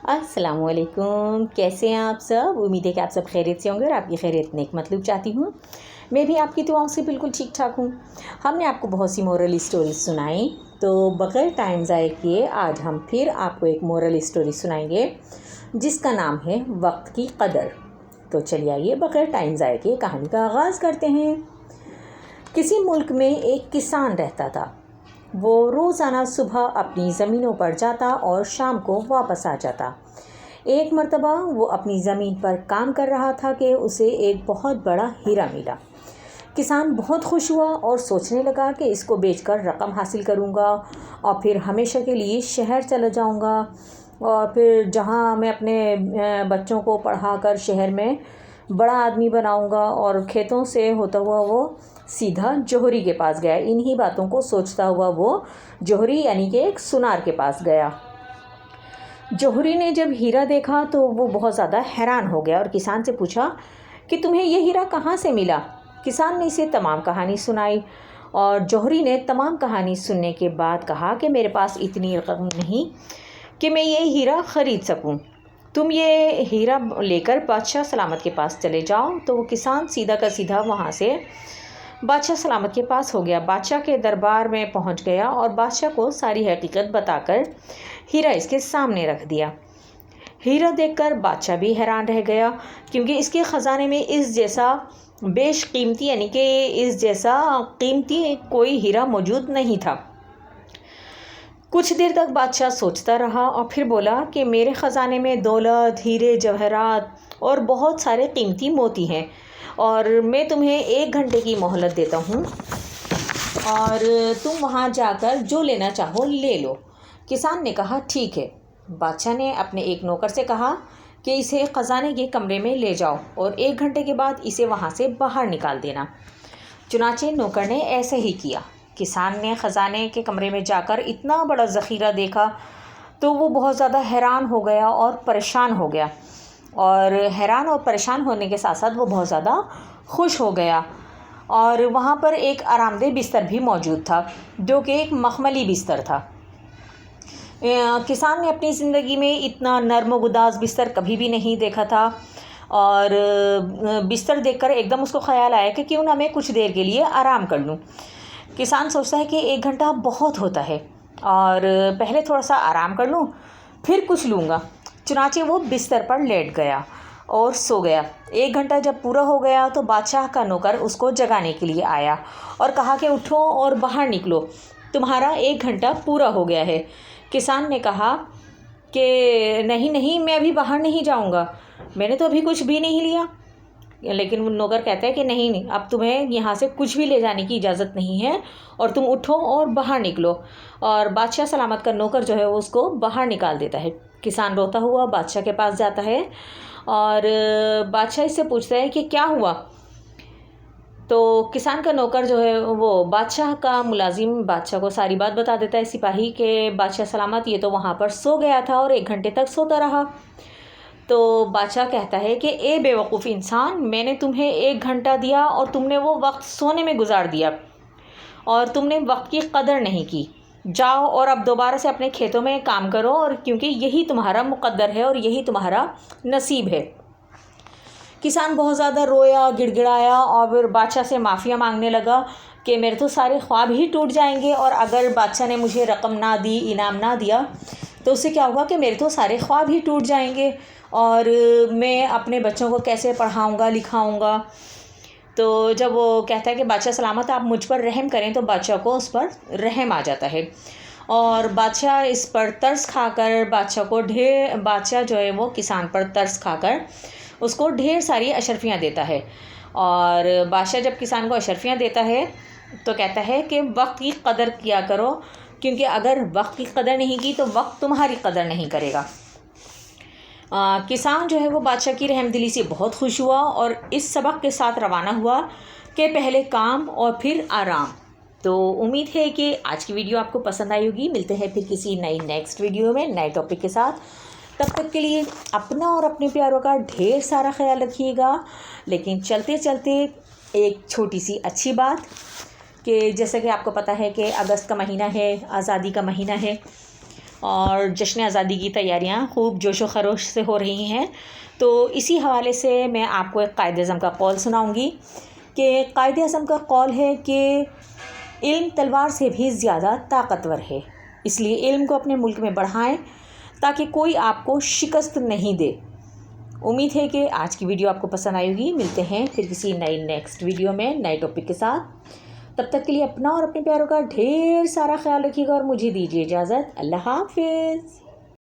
अस्सलाम वालेकुम। कैसे हैं आप सब? उम्मीद है कि आप सब खैरियत से होंगे और आपकी खैरियत नेक मतलब चाहती हूँ। मैं भी आपकी दुआओं से बिल्कुल ठीक ठाक हूँ। हमने आपको बहुत सी मोरल स्टोरीज सुनाई, तो बग़ैर टाइम ज़ाय किए आज हम फिर आपको एक मोरल स्टोरी सुनाएंगे जिसका नाम है वक्त की कदर। तो चलिए आइए बग़ैर टाइम ज़ाय किए कहानी का आगाज़ करते हैं। किसी मुल्क में एक किसान रहता था। वो रोज़ाना सुबह अपनी ज़मीनों पर जाता और शाम को वापस आ जाता। एक मर्तबा वो अपनी ज़मीन पर काम कर रहा था कि उसे एक बहुत बड़ा हीरा मिला। किसान बहुत खुश हुआ और सोचने लगा कि इसको बेचकर रकम हासिल करूँगा और फिर हमेशा के लिए शहर चला जाऊँगा और फिर जहाँ मैं अपने बच्चों को पढ़ाकर शहर में बड़ा आदमी बनाऊँगा। और खेतों से होता हुआ वो सीधा जौहरी के पास गया। इन्हीं बातों को सोचता हुआ वो जौहरी यानी कि एक सुनार के पास गया। जौहरी ने जब हीरा देखा तो वो बहुत ज़्यादा हैरान हो गया और किसान से पूछा कि तुम्हें ये हीरा कहाँ से मिला। किसान ने इसे तमाम कहानी सुनाई और जौहरी ने तमाम कहानी सुनने के बाद कहा कि मेरे पास इतनी रकम नहीं कि मैं ये हीरा ख़रीद सकूं। तुम ये हीरा लेकर बादशाह सलामत के पास चले जाओ। तो वो किसान सीधा का सीधा वहाँ से बादशाह सलामत के पास हो गया। बादशाह के दरबार में पहुँच गया और बादशाह को सारी हकीकत बताकर हीरा इसके सामने रख दिया। हीरा देखकर बादशाह भी हैरान रह गया क्योंकि इसके ख़जाने में इस जैसा बेशकीमती यानी कि इस जैसा कीमती कोई हीरा मौजूद नहीं था। कुछ देर तक बादशाह सोचता रहा और फिर बोला कि मेरे ख़जाने में दौलत, हीरे, जवाहरात और बहुत सारे कीमती मोती हैं और मैं तुम्हें 1 घंटे की मोहलत देता हूँ और तुम वहाँ जाकर जो लेना चाहो ले लो। किसान ने कहा ठीक है। बादशाह ने अपने एक नौकर से कहा कि इसे ख़जाने के कमरे में ले जाओ और 1 घंटे के बाद इसे वहाँ से बाहर निकाल देना। चुनाचे नौकर ने ऐसे ही किया। किसान ने ख़जाने के कमरे में जाकर इतना बड़ा ज़ख़ीरा देखा तो वो बहुत ज़्यादा हैरान हो गया और परेशान हो गया। और हैरान और परेशान होने के साथ साथ वो बहुत ज़्यादा खुश हो गया। और वहाँ पर एक आरामदेह बिस्तर भी मौजूद था जो कि एक मखमली बिस्तर था। किसान ने अपनी ज़िंदगी में इतना नर्म गुदाज बिस्तर कभी भी नहीं देखा था और बिस्तर देखकर एकदम उसको ख़याल आया कि क्यों ना मैं कुछ देर के लिए आराम कर लूँ। किसान सोचता है कि 1 घंटा बहुत होता है और पहले थोड़ा सा आराम कर लूँ फिर कुछ लूँगा। चुनाचे वो बिस्तर पर लेट गया और सो गया। 1 घंटा जब पूरा हो गया तो बादशाह का नौकर उसको जगाने के लिए आया और कहा कि उठो और बाहर निकलो, तुम्हारा 1 घंटा पूरा हो गया है। किसान ने कहा कि नहीं नहीं, मैं अभी बाहर नहीं जाऊँगा, मैंने तो अभी कुछ भी नहीं लिया। लेकिन वो नौकर कहता है कि नहीं नहीं, अब तुम्हें यहाँ से कुछ भी ले जाने की इजाज़त नहीं है और तुम उठो और बाहर निकलो। और बादशाह सलामत का नौकर जो है वो उसको बाहर निकाल देता है। किसान रोता हुआ बादशाह के पास जाता है और बादशाह इससे पूछता है कि क्या हुआ। तो किसान का नौकर जो है वो बादशाह का मुलाजिम बादशाह को सारी बात बता देता है, सिपाही के बादशाह सलामत ये तो वहाँ पर सो गया था और 1 घंटे तक सोता रहा। तो बादशाह कहता है कि ए बेवकूफ़ इंसान, मैंने तुम्हें 1 घंटा दिया और तुमने वो वक्त सोने में गुजार दिया और तुमने वक्त की कदर नहीं की। जाओ और अब दोबारा से अपने खेतों में काम करो और क्योंकि यही तुम्हारा मुक़द्दर है और यही तुम्हारा नसीब है। किसान बहुत ज़्यादा रोया, गिड़गिड़ाया और फिर बादशाह से माफ़िया मांगने लगा कि मेरे तो सारे ख्वाब ही टूट जाएंगे और अगर बादशाह ने मुझे रकम ना दी, इनाम ना दिया तो उससे क्या होगा कि मेरे तो सारे ख्वाब ही टूट जाएंगे और मैं अपने बच्चों को कैसे पढ़ाऊँगा लिखाऊँगा। तो जब वो कहता है कि बादशाह सलामत आप मुझ पर रहम करें तो बादशाह को उस पर रहम आ जाता है और बादशाह इस पर तरस खाकर बादशाह जो है वो किसान पर तरस खाकर उसको ढेर सारी अशरफियाँ देता है। और बादशाह जब किसान को अशरफियाँ देता है तो कहता है कि वक्त की कदर किया करो क्योंकि अगर वक्त की कदर नहीं की तो वक्त तुम्हारी कदर नहीं करेगा। किसान जो है वो बादशाह की रहमदिली से बहुत खुश हुआ और इस सबक के साथ रवाना हुआ कि पहले काम और फिर आराम। तो उम्मीद है कि आज की वीडियो आपको पसंद आई होगी। मिलते हैं फिर किसी नेक्स्ट वीडियो में नए टॉपिक के साथ। तब तक के लिए अपना और अपने प्यारों का ढेर सारा ख्याल रखिएगा। लेकिन चलते चलते एक छोटी सी अच्छी बात कि जैसा कि आपको पता है कि अगस्त का महीना है, आज़ादी का महीना है اور جشن آزادی کی تیاریاں خوب جوش و خروش سے ہو رہی ہیں. تو اسی حوالے سے میں آپ کو ایک قائد اعظم کا قول سناؤں گی کہ قائد اعظم کا قول ہے کہ علم تلوار سے بھی زیادہ طاقتور ہے، اس لیے علم کو اپنے ملک میں بڑھائیں تاکہ کوئی آپ کو شکست نہیں دے. امید ہے کہ آج کی ویڈیو آپ کو پسند آئے گی. ملتے ہیں پھر کسی نیکسٹ ویڈیو میں نئے ٹاپک کے ساتھ. تب تک کے لیے اپنا اور اپنے پیاروں کا ڈھیر سارا خیال رکھیے گا اور مجھے دیجیے اجازت. اللہ حافظ.